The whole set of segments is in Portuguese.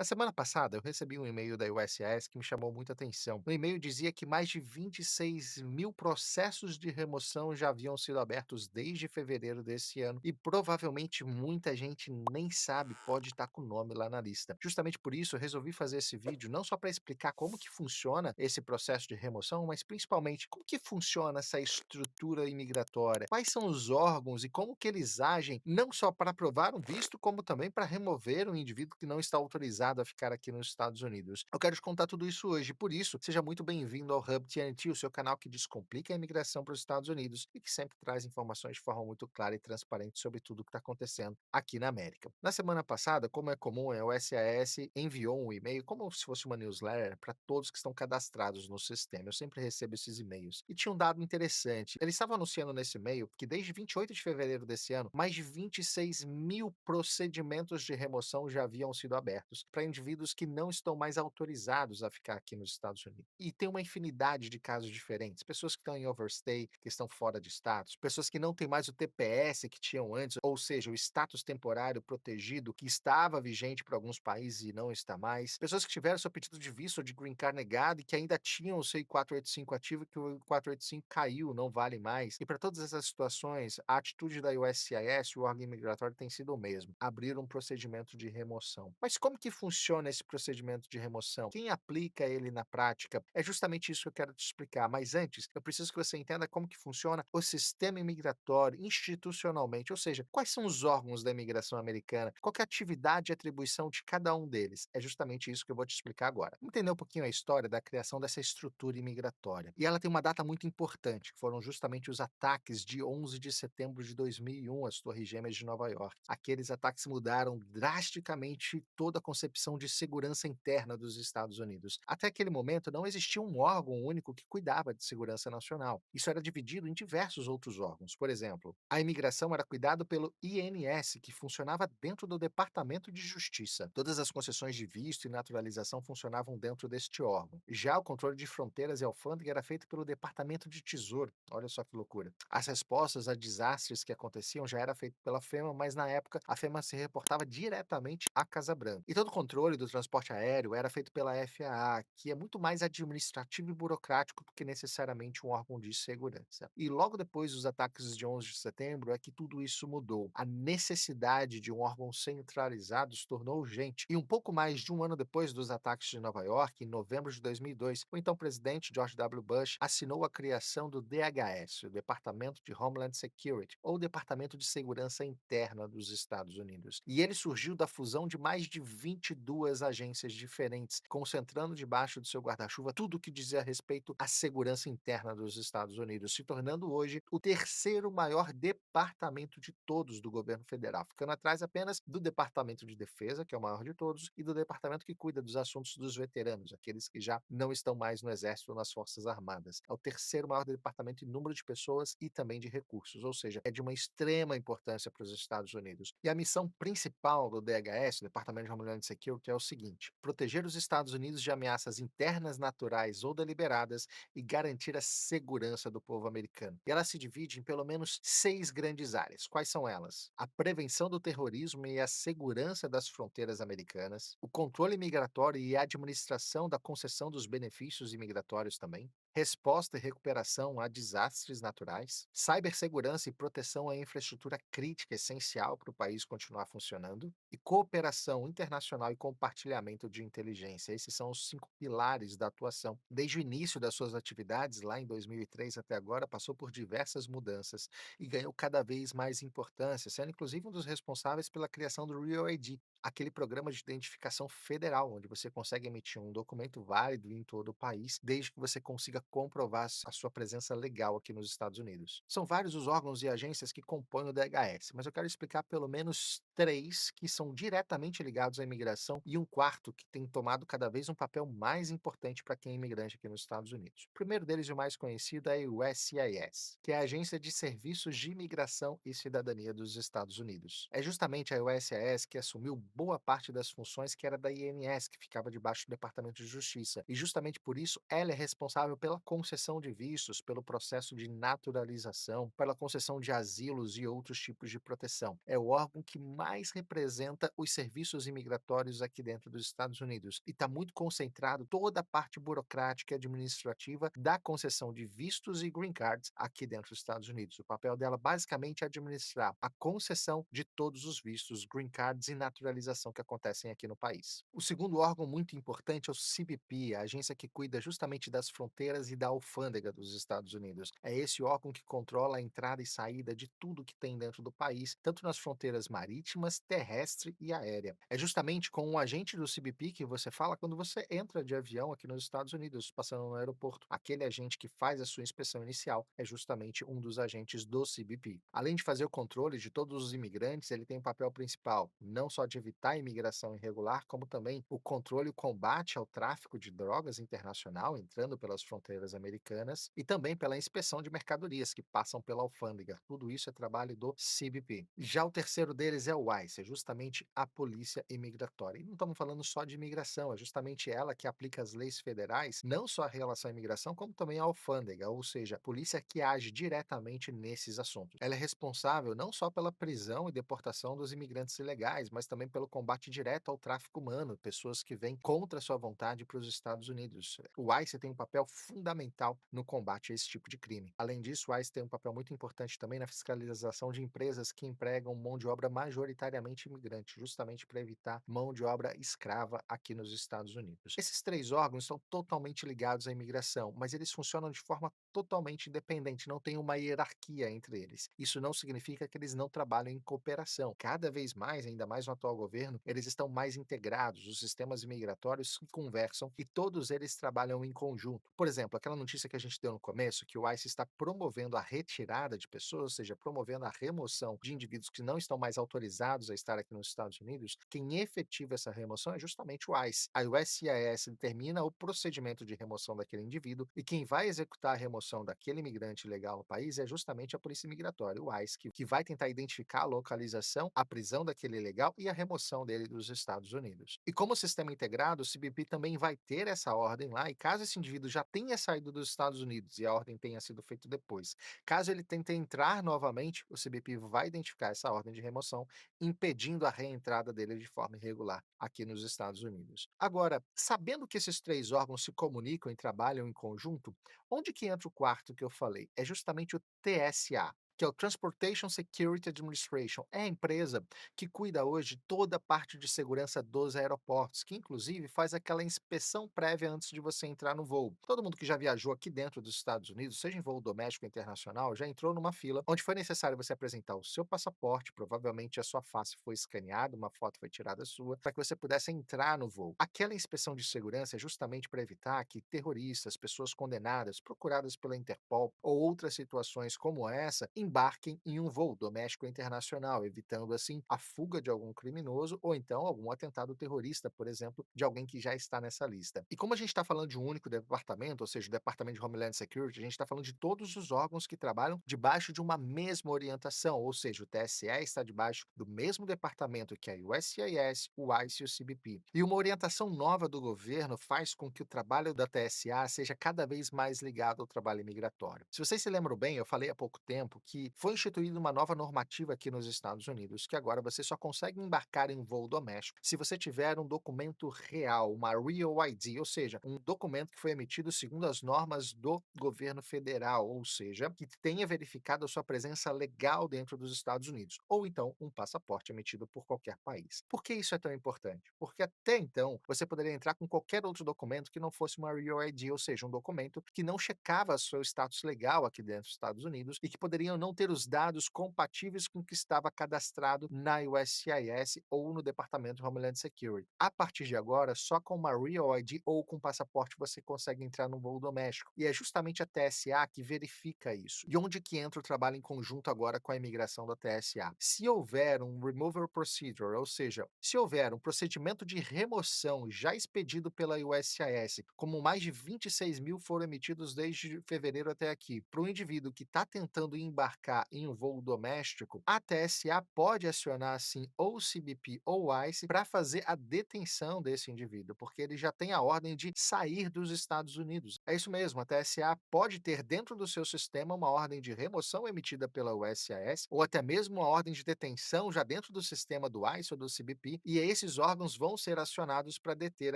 Na semana passada, eu recebi um e-mail da USAS que me chamou muita atenção. No e-mail dizia que mais de 26 mil processos de remoção já haviam sido abertos desde fevereiro desse ano e provavelmente muita gente nem sabe, pode estar com o nome lá na lista. Justamente por isso, eu resolvi fazer esse vídeo não só para explicar como que funciona esse processo de remoção, mas principalmente como que funciona essa estrutura imigratória, quais são os órgãos e como que eles agem, não só para aprovar um visto, como também para remover um indivíduo que não está autorizado a ficar aqui nos Estados Unidos. Eu quero te contar tudo isso hoje, por isso, seja muito bem-vindo ao Hub TNT, o seu canal que descomplica a imigração para os Estados Unidos e que sempre traz informações de forma muito clara e transparente sobre tudo o que está acontecendo aqui na América. Na semana passada, como é comum, a USAS enviou um e-mail, como se fosse uma newsletter, para todos que estão cadastrados no sistema. Eu sempre recebo esses e-mails. E tinha um dado interessante. Eles estavam anunciando nesse e-mail que desde 28 de fevereiro desse ano, mais de 26 mil procedimentos de remoção já haviam sido abertos para indivíduos que não estão mais autorizados a ficar aqui nos Estados Unidos. E tem uma infinidade de casos diferentes. Pessoas que estão em overstay, que estão fora de status, pessoas que não têm mais o TPS que tinham antes, ou seja, o status temporário protegido que estava vigente para alguns países e não está mais, pessoas que tiveram seu pedido de visto ou de green card negado e que ainda tinham o seu I-485 ativo, que o I-485 caiu, não vale mais. E para todas essas situações, a atitude da USCIS, o órgão imigratório, tem sido o mesmo: abrir um procedimento de remoção. Mas como que funciona esse procedimento de remoção? Quem aplica ele na prática? É justamente isso que eu quero te explicar. Mas antes, eu preciso que você entenda como que funciona o sistema imigratório institucionalmente, ou seja, quais são os órgãos da imigração americana, qual que é a atividade e atribuição de cada um deles. É justamente isso que eu vou te explicar agora. Vamos entender um pouquinho a história da criação dessa estrutura imigratória. E ela tem uma data muito importante, que foram justamente os ataques de 11 de setembro de 2001 às Torres Gêmeas de Nova York. Aqueles ataques mudaram drasticamente toda a concepção de segurança interna dos Estados Unidos. Até aquele momento, não existia um órgão único que cuidava de segurança nacional. Isso era dividido em diversos outros órgãos. Por exemplo, a imigração era cuidada pelo INS, que funcionava dentro do Departamento de Justiça. Todas as concessões de visto e naturalização funcionavam dentro deste órgão. Já o controle de fronteiras e alfândega era feito pelo Departamento de Tesouro. Olha só que loucura. As respostas a desastres que aconteciam já era feito pela FEMA, mas na época a FEMA se reportava diretamente à Casa Branca. E todo o controle do transporte aéreo era feito pela FAA, que é muito mais administrativo e burocrático do que necessariamente um órgão de segurança. E logo depois dos ataques de 11 de setembro é que tudo isso mudou. A necessidade de um órgão centralizado se tornou urgente. E um pouco mais de um ano depois dos ataques de Nova York, em novembro de 2002, o então presidente George W. Bush assinou a criação do DHS, o Departamento de Homeland Security, ou Departamento de Segurança Interna dos Estados Unidos. E ele surgiu da fusão de mais de 22 agências diferentes, concentrando debaixo do seu guarda-chuva tudo o que dizia respeito à segurança interna dos Estados Unidos, se tornando hoje o terceiro maior departamento de todos do governo federal, ficando atrás apenas do Departamento de Defesa, que é o maior de todos, e do departamento que cuida dos assuntos dos veteranos, aqueles que já não estão mais no Exército ou nas Forças Armadas. É o terceiro maior departamento em número de pessoas e também de recursos, ou seja, é de uma extrema importância para os Estados Unidos. E a missão principal do DHS, Departamento de Homeland Security, é o seguinte: proteger os Estados Unidos de ameaças internas, naturais ou deliberadas e garantir a segurança do povo americano. E ela se divide em pelo menos 6 grandes áreas. Quais são elas? A prevenção do terrorismo e a segurança das fronteiras americanas, o controle migratório e a administração da concessão dos benefícios imigratórios também, resposta e recuperação a desastres naturais, cibersegurança e proteção à infraestrutura crítica essencial para o país continuar funcionando, e cooperação internacional e compartilhamento de inteligência. Esses são os 5 pilares da atuação. Desde o início das suas atividades, lá em 2003 até agora, passou por diversas mudanças e ganhou cada vez mais importância, sendo inclusive um dos responsáveis pela criação do Real ID, aquele programa de identificação federal, onde você consegue emitir um documento válido em todo o país, desde que você consiga comprovar a sua presença legal aqui nos Estados Unidos. São vários os órgãos e agências que compõem o DHS, mas eu quero explicar pelo menos 3 que são diretamente ligados à imigração e um quarto que tem tomado cada vez um papel mais importante para quem é imigrante aqui nos Estados Unidos. O primeiro deles e o mais conhecido é o USCIS, que é a Agência de Serviços de Imigração e Cidadania dos Estados Unidos. É justamente a USCIS que assumiu boa parte das funções que era da INS, que ficava debaixo do Departamento de Justiça. E justamente por isso, ela é responsável pela concessão de vistos, pelo processo de naturalização, pela concessão de asilos e outros tipos de proteção. É o órgão que mais representa os serviços imigratórios aqui dentro dos Estados Unidos e está muito concentrado toda a parte burocrática e administrativa da concessão de vistos e green cards aqui dentro dos Estados Unidos. O papel dela basicamente é administrar a concessão de todos os vistos, green cards e naturalização que acontecem aqui no país. O segundo órgão muito importante é o CBP, a agência que cuida justamente das fronteiras e da alfândega dos Estados Unidos. É esse órgão que controla a entrada e saída de tudo que tem dentro do país, tanto nas fronteiras marítimas, terrestre e aérea. É justamente com um agente do CBP que você fala quando você entra de avião aqui nos Estados Unidos, passando no aeroporto. Aquele agente que faz a sua inspeção inicial é justamente um dos agentes do CBP. Além de fazer o controle de todos os imigrantes, ele tem um papel principal, não só de evitar a imigração irregular, como também o controle e o combate ao tráfico de drogas internacional entrando pelas fronteiras americanas e também pela inspeção de mercadorias que passam pela alfândega. Tudo isso é trabalho do CBP. Já o terceiro deles é o ICE, é justamente a Polícia Imigratória. E não estamos falando só de imigração, é justamente ela que aplica as leis federais, não só em relação à imigração, como também à alfândega, ou seja, a polícia que age diretamente nesses assuntos. Ela é responsável não só pela prisão e deportação dos imigrantes ilegais, mas também pelo combate direto ao tráfico humano, pessoas que vêm contra sua vontade para os Estados Unidos. O ICE tem um papel fundamental no combate a esse tipo de crime. Além disso, o ICE tem um papel muito importante também na fiscalização de empresas que empregam mão de obra majoritariamente imigrante, justamente para evitar mão de obra escrava aqui nos Estados Unidos. Esses três órgãos são totalmente ligados à imigração, mas eles funcionam de forma totalmente independente, não tem uma hierarquia entre eles. Isso não significa que eles não trabalham em cooperação. Cada vez mais, ainda mais no atual governo, eles estão mais integrados, os sistemas migratórios se conversam e todos eles trabalham em conjunto. Por exemplo, aquela notícia que a gente deu no começo, que o ICE está promovendo a retirada de pessoas, ou seja, promovendo a remoção de indivíduos que não estão mais autorizados a estar aqui nos Estados Unidos, quem efetiva essa remoção é justamente o ICE. A USCIS determina o procedimento de remoção daquele indivíduo e quem vai executar a remoção daquele imigrante ilegal no país é justamente a Polícia Migratória, o ICE, que vai tentar identificar a localização, a prisão daquele ilegal e a remoção dele dos Estados Unidos. E como sistema integrado, o CBP também vai ter essa ordem lá e caso esse indivíduo já tenha saído dos Estados Unidos e a ordem tenha sido feita depois, caso ele tente entrar novamente, o CBP vai identificar essa ordem de remoção, impedindo a reentrada dele de forma irregular aqui nos Estados Unidos. Agora, sabendo que esses três órgãos se comunicam e trabalham em conjunto, onde que entra o quarto que eu falei? É justamente o TSA, que é o Transportation Security Administration. É a empresa que cuida hoje de toda a parte de segurança dos aeroportos, que inclusive faz aquela inspeção prévia antes de você entrar no voo. Todo mundo que já viajou aqui dentro dos Estados Unidos, seja em voo doméstico ou internacional, já entrou numa fila onde foi necessário você apresentar o seu passaporte, provavelmente a sua face foi escaneada, uma foto foi tirada sua, para que você pudesse entrar no voo. Aquela inspeção de segurança é justamente para evitar que terroristas, pessoas condenadas, procuradas pela Interpol ou outras situações como essa, embarquem em um voo doméstico ou internacional, evitando assim a fuga de algum criminoso ou então algum atentado terrorista, por exemplo, de alguém que já está nessa lista. E como a gente está falando de um único departamento, ou seja, o Departamento de Homeland Security, a gente está falando de todos os órgãos que trabalham debaixo de uma mesma orientação, ou seja, o TSE está debaixo do mesmo departamento que a USCIS, o ICE e o CBP. E uma orientação nova do governo faz com que o trabalho da TSA seja cada vez mais ligado ao trabalho migratório. Se vocês se lembram bem, eu falei há pouco tempo que foi instituída uma nova normativa aqui nos Estados Unidos, que agora você só consegue embarcar em um voo doméstico se você tiver um documento real, uma Real ID, ou seja, um documento que foi emitido segundo as normas do governo federal, ou seja, que tenha verificado a sua presença legal dentro dos Estados Unidos, ou então um passaporte emitido por qualquer país. Por que isso é tão importante? Porque até então você poderia entrar com qualquer outro documento que não fosse uma Real ID, ou seja, um documento que não checava seu status legal aqui dentro dos Estados Unidos e que poderiam não ter os dados compatíveis com o que estava cadastrado na USCIS ou no Departamento de Homeland Security. A partir de agora, só com uma Real ID ou com passaporte você consegue entrar no voo doméstico. E é justamente a TSA que verifica isso. E onde que entra o trabalho em conjunto agora com a imigração da TSA? Se houver um removal procedure, ou seja, se houver um procedimento de remoção já expedido pela USCIS, como mais de 26 mil foram emitidos desde fevereiro até aqui, para o indivíduo que está tentando embarcar embarcar em um voo doméstico, a TSA pode acionar sim ou o CBP ou o ICE para fazer a detenção desse indivíduo, porque ele já tem a ordem de sair dos Estados Unidos. É isso mesmo, a TSA pode ter dentro do seu sistema uma ordem de remoção emitida pela USAS ou até mesmo uma ordem de detenção já dentro do sistema do ICE ou do CBP, e esses órgãos vão ser acionados para deter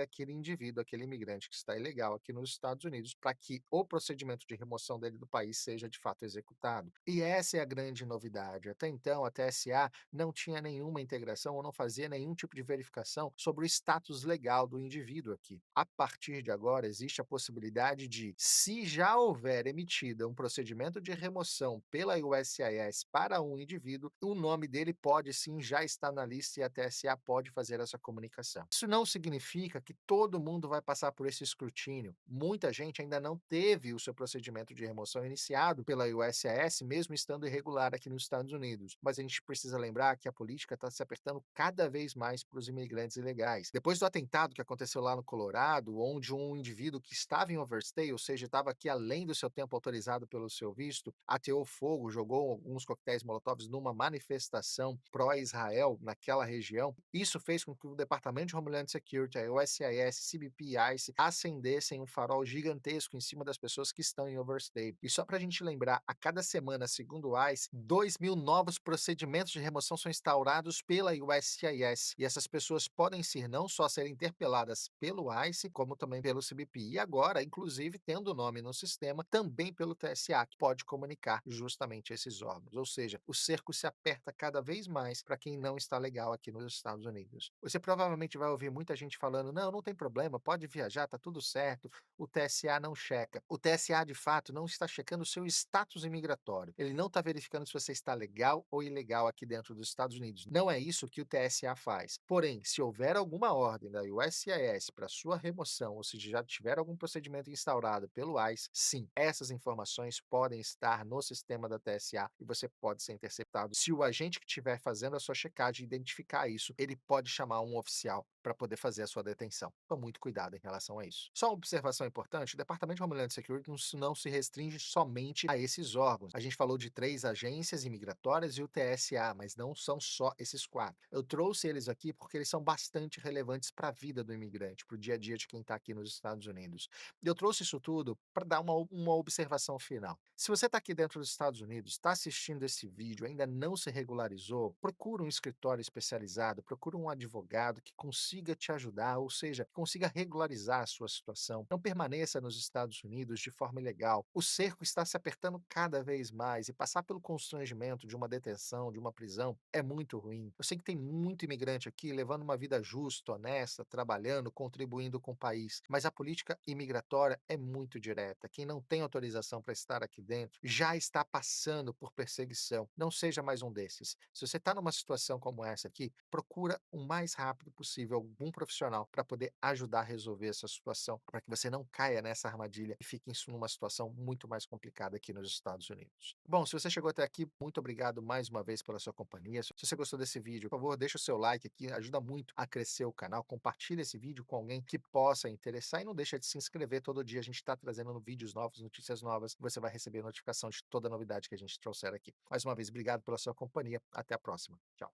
aquele indivíduo, aquele imigrante que está ilegal aqui nos Estados Unidos, para que o procedimento de remoção dele do país seja de fato executado. E essa é a grande novidade. Até então, a TSA não tinha nenhuma integração ou não fazia nenhum tipo de verificação sobre o status legal do indivíduo aqui. A partir de agora, existe a possibilidade de, se já houver emitida um procedimento de remoção pela USCIS para um indivíduo, o nome dele pode sim já estar na lista e a TSA pode fazer essa comunicação. Isso não significa que todo mundo vai passar por esse escrutínio. Muita gente ainda não teve o seu procedimento de remoção iniciado pela USCIS, mesmo estando irregular aqui nos Estados Unidos. Mas a gente precisa lembrar que a política está se apertando cada vez mais para os imigrantes ilegais. Depois do atentado que aconteceu lá no Colorado, onde um indivíduo que estava em overstay, ou seja, estava aqui além do seu tempo autorizado pelo seu visto, ateou fogo, jogou alguns coquetéis molotovs numa manifestação pró-Israel naquela região, isso fez com que o Departamento de Homeland Security, a USCIS, CBP e ICE acendessem um farol gigantesco em cima das pessoas que estão em overstay. E só para a gente lembrar, a cada semana, segundo o ICE, 2.000 novos procedimentos de remoção são instaurados pela USCIS. E essas pessoas podem ser não só serem interpeladas pelo ICE, como também pelo CBP. E agora, inclusive, tendo o nome no sistema, também pelo TSA, que pode comunicar justamente esses órgãos. Ou seja, o cerco se aperta cada vez mais para quem não está legal aqui nos Estados Unidos. Você provavelmente vai ouvir muita gente falando: não, não tem problema, pode viajar, tá tudo certo, o TSA não checa. O TSA, de fato, não está checando o seu status imigratório. Ele não está verificando se você está legal ou ilegal aqui dentro dos Estados Unidos. Não é isso que o TSA faz. Porém, se houver alguma ordem da USCIS para sua remoção, ou se já tiver algum procedimento instaurado pelo ICE, sim, essas informações podem estar no sistema da TSA e você pode ser interceptado. Se o agente que estiver fazendo a sua checagem identificar isso, ele pode chamar um oficial para poder fazer a sua detenção. Então, muito cuidado em relação a isso. Só uma observação importante: o Departamento de Homeland Security não se restringe somente a esses órgãos. A gente falou de 3 agências imigratórias e o TSA, mas não são só esses 4. Eu trouxe eles aqui porque eles são bastante relevantes para a vida do imigrante, para o dia a dia de quem está aqui nos Estados Unidos. E eu trouxe isso tudo para dar uma observação final. Se você está aqui dentro dos Estados Unidos, está assistindo esse vídeo, ainda não se regularizou, procura um escritório especializado, procura um advogado que consiga te ajudar, ou seja, consiga regularizar a sua situação. Não permaneça nos Estados Unidos de forma ilegal. O cerco está se apertando cada vez mais e passar pelo constrangimento de uma detenção, de uma prisão, é muito ruim. Eu sei que tem muito imigrante aqui levando uma vida justa, honesta, trabalhando, contribuindo com o país, mas a política imigratória é muito direta. Quem não tem autorização para estar aqui dentro já está passando por perseguição. Não seja mais um desses. Se você está numa situação como essa aqui, procura o mais rápido possível algum profissional para poder ajudar a resolver essa situação, para que você não caia nessa armadilha e fique numa situação muito mais complicada aqui nos Estados Unidos. Bom, se você chegou até aqui, muito obrigado mais uma vez pela sua companhia. Se você gostou desse vídeo, por favor, deixa o seu like aqui, ajuda muito a crescer o canal. Compartilhe esse vídeo com alguém que possa interessar e não deixa de se inscrever. Todo dia a gente está trazendo vídeos novos, notícias novas. Você vai receber notificação de toda novidade que a gente trouxer aqui. Mais uma vez, obrigado pela sua companhia. Até a próxima. Tchau.